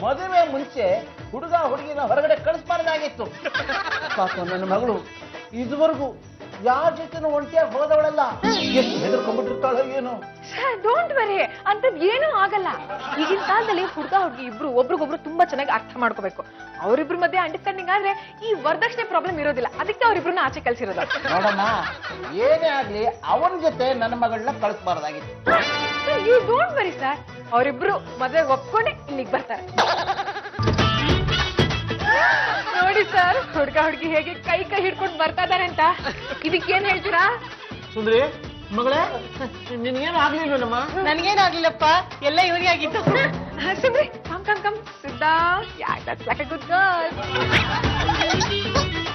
ಮದುವೆ ಮುಂಚೆ ಹುಡುಗ ಹುಡುಗಿನ ಹೊರಗಡೆ ಕಳಿಸ್ಬಾರ್ದಾಗಿತ್ತು. ಪಾಪ ನನ್ನ ಮಗಳು ಇದುವರೆಗೂ ಯಾರ ಜೊತೆನೂ ಒಂಟಿಯಾಗಿ ಹೋದವಳಲ್ಲ, ಎಷ್ಟು ಹೆದರ್ಕೊಂಡ್ಬಿಟ್ಟಿರ್ತಾಳೋ ಏನು. ಡೋಂಟ್ ವರಿ, ಅಂತದ್ ಏನೂ ಆಗಲ್ಲ. ಈಗಿನ ಕಾಲದಲ್ಲಿ ಹುಡುಗ ಹುಡುಗಿ ಇಬ್ರು ಒಬ್ರಿಗೊಬ್ರು ತುಂಬಾ ಚೆನ್ನಾಗಿ ಅರ್ಥ ಮಾಡ್ಕೋಬೇಕು. ಅವರಿಬ್ರು ಮಧ್ಯೆ ಅಂಡರ್ಸ್ಟ್ಯಾಂಡಿಂಗ್ ಆದ್ರೆ ಈ ವರದಕ್ಷಿಣೆ ಪ್ರಾಬ್ಲಮ್ ಇರೋದಿಲ್ಲ. ಅದಕ್ಕೆ ಅವರಿಬ್ರನ್ನ ಆಚೆ ಕಳ್ಸಿರೋದು. ನೋಡಮ್ಮ, ಏನೇ ಆಗ್ಲಿ ಅವನ ಜೊತೆ ನನ್ನ ಮಗಳನ್ನ ಕಳಿಸ್ಬಾರ್ದಾಗಿತ್ತು. ಯು ಡೋಂಟ್ ವರಿ ಸರ್, ಅವರಿಬ್ರು ಮದ್ವೆ ಒಪ್ಕೊಂಡೆ ಇಲ್ಲಿಗೆ ಬರ್ತಾರೆ. ನೋಡಿ ಸರ್, ಹುಡುಗ ಹುಡುಗಿ ಹೇಗೆ ಕೈ ಕೈ ಹಿಡ್ಕೊಂಡು ಬರ್ತಾ ಇದಾರೆ ಅಂತ. ಇದಕ್ಕೇನ್ ಹೇಳ್ತೀರಾ? ಸುಂದ್ರಿ ಮಗಳೇ, ನಿನ್ಗೇನು ಆಗ್ಲಿಲ್ವೇನಮ್ಮ? ನನ್ಗೇನು ಆಗ್ಲಿಲ್ಲಪ್ಪ, ಎಲ್ಲ ಇವರಿಗೆ ಆಗಿತ್ತು. ಸುಮ್ರಿ, come come come, Siddha. Yeah, that's like a good girl.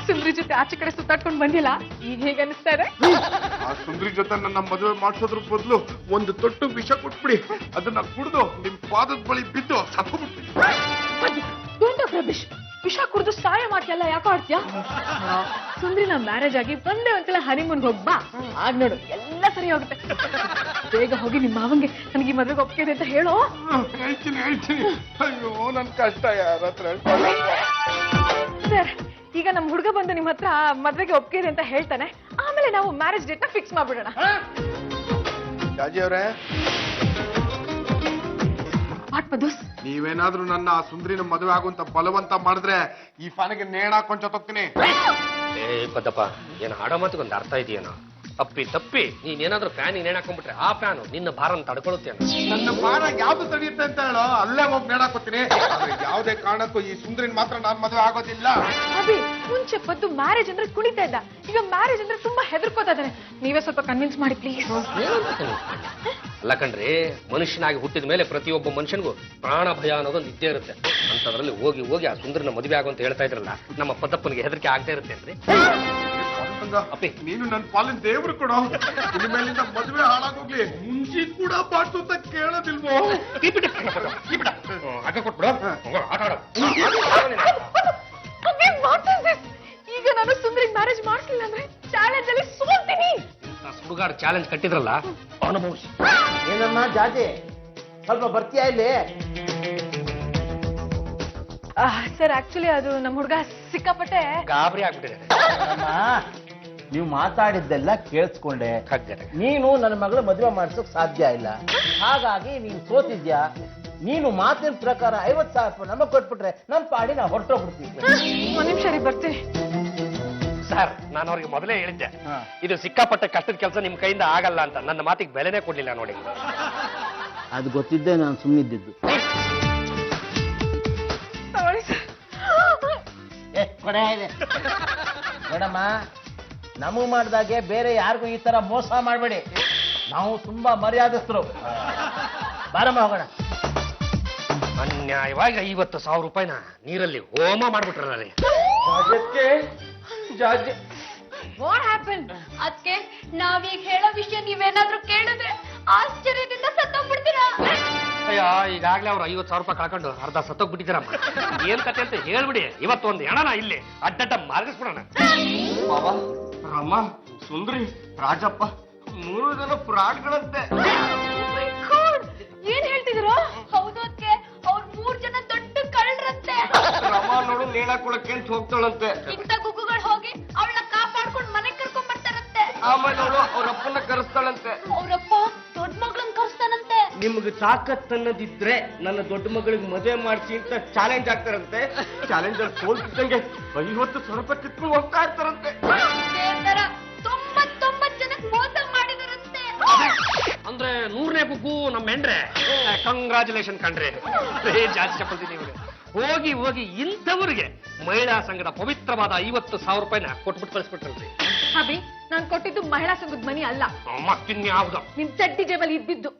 Sundri ಜೊತೆ ಆಚೆ ಕಡೆ ಸುತ್ತಾಡ್ಕೊಂಡು ಬಂದಿಲ್ಲ, ಈಗ ಹೇಗೆ ಅನಿಸ್ತಾ ಇದೆ? ಆ ಸುಂದ್ರಿ ಜೊತೆ ನನ್ನ ಮದುವೆ ಮಾಡ್ಸೋದ್ರ ಬದಲು ಒಂದು ತೊಟ್ಟು ವಿಷ ಕೊಟ್ಬಿಡಿ, ಅದನ್ನ ಕುಡಿದು ನಿಮ್ ಪಾದದ ಬಳಿ ಬಿದ್ದು ಸತ್ತೋಗ್ಬಿಡ್ತೀನಿ. ವಿಷ ಕುಡಿದು ಸಹಾಯ ಮಾಡ್ತಿಯಲ್ಲ, ಯಾಕೋ ಆಡ್ತೀಯಾ? ಸುಂದ್ರಿ ನಾ ಮ್ಯಾರೇಜ್ ಆಗಿ ಬಂದೆ ಒಂದ್ಸಲ ಹನಿಮೂನ್ ಹೋಗ್ಬಾ, ಆಗ ನೋಡು ಎಲ್ಲ ಸರಿ ಹೋಗುತ್ತೆ. ಬೇಗ ಹೋಗಿ ನಿಮ್ಮ ಮಾವಂಗೆ ನನಗೆ ಈ ಮದುವೆಗೆ ಒಪ್ಪಿಗೆ ಅಂತ ಹೇಳೋ. ಹೇಳ್ತೀನಿ. ಅಯ್ಯೋ ನನ್ ಕಷ್ಟ ಯಾರ ಹತ್ರ ಸರ್, ಈಗ ನಮ್ ಹುಡುಗ ಬಂದು ನಿಮ್ ಹತ್ರ ಮದ್ವೆಗೆ ಒಪ್ಪಿಗೆ ಅಂತ ಹೇಳ್ತಾನೆ, ಆಮೇಲೆ ನಾವು ಮ್ಯಾರೇಜ್ ಡೇಟ್ ನ ಫಿಕ್ಸ್ ಮಾಡ್ಬಿಡೋಣ. ಜಾಜಿ ಅವ್ರೆ, ನೀವೇನಾದ್ರೂ ನನ್ನ ಆ ಸುಂದ್ರಿನ ಮದುವೆ ಆಗುವಂತ ಬಲವಂತ ಮಾಡಿದ್ರೆ ಈ ಫ್ಯಾನಿಗೆ ನೇಣ ಕೊಂಚೊತ್ತೋಗ್ತೀನಿ. ಏ ಪದ್ದಪ್ಪ, ಏನ್ ಆಡೋ ಮಾತಿಗೊಂದು ಅರ್ಥ ಇದೆಯೇನೋ? ಅಪ್ಪಿ ತಪ್ಪಿ ನೀನೇನಾದ್ರೂ ಫ್ಯಾನ್ ನೇಣ್ ಹಾಕೊಂಡ್ಬಿಟ್ರೆ ಆ ಫ್ಯಾನು ನಿನ್ನ ಭಾರನ ತಡ್ಕೊಳುತ್ತೇನೆ. ನನ್ನ ಭಾರ ಯಾವ್ದು ತಡೆಯುತ್ತೆ ಅಂತ ಹೇಳೋ, ಅಲ್ಲೇ ಹೋಗಿ ನೇಣ ಹಾಕೋತೀನಿ. ಯಾವುದೇ ಕಾರಣಕ್ಕೂ ಈ ಸುಂದ್ರಿನ ಮಾತ್ರ ನಾನ್ ಮದುವೆ ಆಗೋದಿಲ್ಲ. ಅಭಿ, ಮುಂಚೆ ಪದ್ದು ಮ್ಯಾರೇಜ್ ಅಂದ್ರೆ ಕುಣಿತಾ ಇದ್ದ, ಈಗ ಮ್ಯಾರೇಜ್ ಅಂದ್ರೆ ತುಂಬಾ ಹೆದರ್ಕೋತಾ ಇದ್ದಾನೆ. ನೀವೇ ಸ್ವಲ್ಪ ಕನ್ವಿನ್ಸ್ ಮಾಡಿ ಪ್ಲೀಸ್. ಅಲ್ಲ ಕಣ್ರಿ, ಮನುಷ್ಯನಾಗಿ ಹುಟ್ಟಿದ ಮೇಲೆ ಪ್ರತಿಯೊಬ್ಬ ಮನುಷ್ಯನಿಗೂ ಪ್ರಾಣ ಭಯ ಅನ್ನೋದೊಂದು ಇದ್ದೇ ಇರುತ್ತೆ. ಅಂತದ್ರಲ್ಲಿ ಹೋಗಿ ಹೋಗಿ ಆ ಸುಂದರನ ಮದುವೆ ಆಗುವಂತ ಹೇಳ್ತಾ ಇದ್ರಲ್ಲ, ನಮ್ಮ ಪದ್ದಪ್ಪನಿಗೆ ಹೆದರಿಕೆ ಆಗ್ತಾ ಇರುತ್ತೇನ್ರಿ? ಅಪ್ಪಿ, ನೀನು ನನ್ನ ಪಾಲಿನ ದೇವ್ರು ಕೊಡೋ. ಇನ್ನು ಮೇಲಿಂದ ಮದುವೆ ಹಾಳಾಗೋಗ್ಲಿ, ಮುಂಚೆ ಕೂಡ ಬಾಟು ಅಂತ ಕೇಳೋದಿಲ್ವೋ? ಈಗ ನಾನು ಸುಂದರಿಗೆ ಮ್ಯಾರೇಜ್ ಮಾಡ್ಲಿಲ್ಲ ಅಂದ್ರೆ ಚಾಲೆಂಜ್ ಅಲ್ಲಿ ಸೋಲ್ತೀನಿ. ಸುಡುಗಾಡು ಚಾಲೆಂಜ್ ಕಟ್ಟಿದ್ರಲ್ಲ, ಅನುಭವಿಸಿ. ಏನಮ್ಮ ಜಾಜಿ, ಸ್ವಲ್ಪ ಬರ್ತೀಯಾ ಇಲ್ಲಿ? ಸರ್, ಆಕ್ಚುಲಿ ಅದು ನಮ್ಮ ಹುಡುಗ ಸಿಕ್ಕಾಪಟ್ಟೆ ಗಾಬರಿ ಆಗ್ಬಿಟ್ಟಿದೆ. ನೀವು ಮಾತಾಡಿದ್ದೆಲ್ಲ ಕೇಳಿಸ್ಕೊಂಡೆ. ನೀನು ನನ್ನ ಮಗಳ ಮದುವೆ ಮಾಡ್ಸೋಕ್ ಸಾಧ್ಯ ಇಲ್ಲ, ಹಾಗಾಗಿ ನೀನು ಸೋತಿದ್ಯಾ. ನೀನು ಮಾತಿನ ಪ್ರಕಾರ 50,000 ರೂಪಾಯಿ ನಮಗ್ ಕೊಟ್ಬಿಟ್ರೆ ನಮ್ ಪಾಡಿ ನಾವು ಹೊರಟೋಗ್ಬಿಡ್ತೀವಿ. ಒಂದ್ ನಿಮಿಷ ರೀ, ಬರ್ತೀನಿ. ಸರ್, ನಾನು ಅವ್ರಿಗೆ ಮೊದಲೇ ಹೇಳಿದ್ದೆ, ಇದು ಸಿಕ್ಕಾಪಟ್ಟೆ ಕಷ್ಟದ ಕೆಲಸ ನಿಮ್ ಕೈಯಿಂದ ಆಗಲ್ಲ ಅಂತ. ನನ್ನ ಮಾತಿಗೆ ಬೆಲೆನೇ ಕೊಡ್ಲಿಲ್ಲ ನೋಡಿ. ಅದು ಗೊತ್ತಿದ್ದೆ ನಾನು ಸುಮ್ಮನಿದ್ದು. ಕೊಡೆ ಇದೆ. ಮೇಡಮ್ಮ, ನಮಗ್ ಮಾಡ್ದಾಗೆ ಬೇರೆ ಯಾರಿಗೂ ಈ ತರ ಮೋಸ ಮಾಡಬೇಡಿ. ನಾವು ತುಂಬಾ ಮರ್ಯಾದಸ್ಥರು. ಬಾರಮ್ಮ ಹೋಗೋಣ. ಅನ್ಯಾಯವಾಗಿ 50,000 ರೂಪಾಯಿನ ನೀರಲ್ಲಿ ಹೋಮ ಮಾಡ್ಬಿಟ್ರಲ್ಲ ರೀ. What happen? ಅದಕ್ಕೆ ನಾವೀಗ ಹೇಳೋ ವಿಷಯ ನೀವೇನಾದ್ರೂ ಕೇಳಿದ್ರೆ ಆಶ್ಚರ್ಯದಿಂದ ಸತ್ತೋಗ್ಬಿಡ್ತೀರಾ. ಅಯ್ಯ, ಈಗಾಗ್ಲೇ ಅವ್ರು 50,000 ರೂಪಾಯಿ ಕಳ್ಕೊಂಡು ಅರ್ಧ ಸತ್ತೋಗ್ಬಿಟ್ಟಿದ್ದೀರಮ್ಮ. ಏನ್ ಕತೆ ಅಂತ ಹೇಳ್ಬಿಡಿ. ಇವತ್ತೊಂದು ಹೆಣನ ಇಲ್ಲಿ ಅಡ್ಡಡ್ಡ ಮಾರ್ಗಿಸ್ಬಿಡೋಣ. ಬಾಬಾ, ರಾಮ, ಸುಂದ್ರಿ, ರಾಜಪ್ಪ 3 ಜನ ಫ್ರಾಡ್ಗಳಂತೆ. ಏನ್ ಹೇಳ್ತಿದ್ರು? ಹೌದು ಅದಕ್ಕೆ ಅವ್ರ 3 ಜನ ದೊಡ್ಡ ಕಳ್ಳರಂತೆ. ರಮ ನೋಡು ನೇಣಾಕೊಳಕ್ಕೆ ಅಂತ ಹೋಗ್ತಾಳಂತೆ. ಇಂಥ ಗುಗ್ಗುಗಳು ಹೋಗಿ ಅವಳನ್ನ ಕಾಪಾಡ್ಕೊಂಡು ಮನೆಗೆ ಕರ್ಕೊಂಡ್ ಬರ್ತಾರಂತೆ. ಆಮೇಲೆ ಅವಳು ಅವ್ರ ಅಪ್ಪನ ಕರೆಸ್ತಾಳಂತೆ. ಅವ್ರಪ್ಪ ದೊಡ್ಡ ಮಗಳನ್ನ ಕರ್ಸ್ತಾನಂತೆ. ನಿಮ್ಗೆ ತಾಕತ್ ಅನ್ನೋದಿದ್ರೆ ನನ್ನ ದೊಡ್ಡ ಮಗಳಿಗೆ ಮದುವೆ ಮಾಡ್ಸಿ ಅಂತ ಚಾಲೆಂಜ್ ಆಗ್ತಾರಂತೆ. ಚಾಲೆಂಜರ್ ಸೋಲ್ತಿದ್ದಂಗೆ 50,000 ರೂಪಾಯಿ ಕಿತ್ಕೊಂಡು ಹೋಗ್ತಾ ಇರ್ತಾರಂತೆ. ಇದೇ ತರ 99 ಜನಕ್ಕೆ ಮೋಸ ಮಾಡಿದಾರಂತೆ. ಅಂದ್ರೆ 100ನೇ ಗುಗ್ಗು ನಮ್ಮ ಹೆಂಡ್ರೆ. ಕಂಗ್ರಾಚುಲೇಷನ್ ಕಣ್ರಿ. ಜಾಸ್ತಿ ಚಪ್ಪಲ್ತೀನಿ ಇವ್ರೆ. ಹೋಗಿ ಹೋಗಿ ಇಂಥವ್ರಿಗೆ ಮಹಿಳಾ ಸಂಘದ ಪವಿತ್ರವಾದ 50,000 ರೂಪಾಯಿನ ಕೊಟ್ಬಿಟ್ಟು ಕಳಿಸ್ಬಿಟ್ರಲ್ರಿ. ಅಭಿ, ನಾನ್ ಕೊಟ್ಟಿದ್ದು ಮಹಿಳಾ ಸಂಘದ ಮನಿ ಅಲ್ಲ, ಮತ್ತಿನ್ಯಾವ್ದು? ನಿಮ್ ಚಡ್ಡಿ ಜೇಬಲ್ಲಿ ಇದ್ದಿದ್ದು.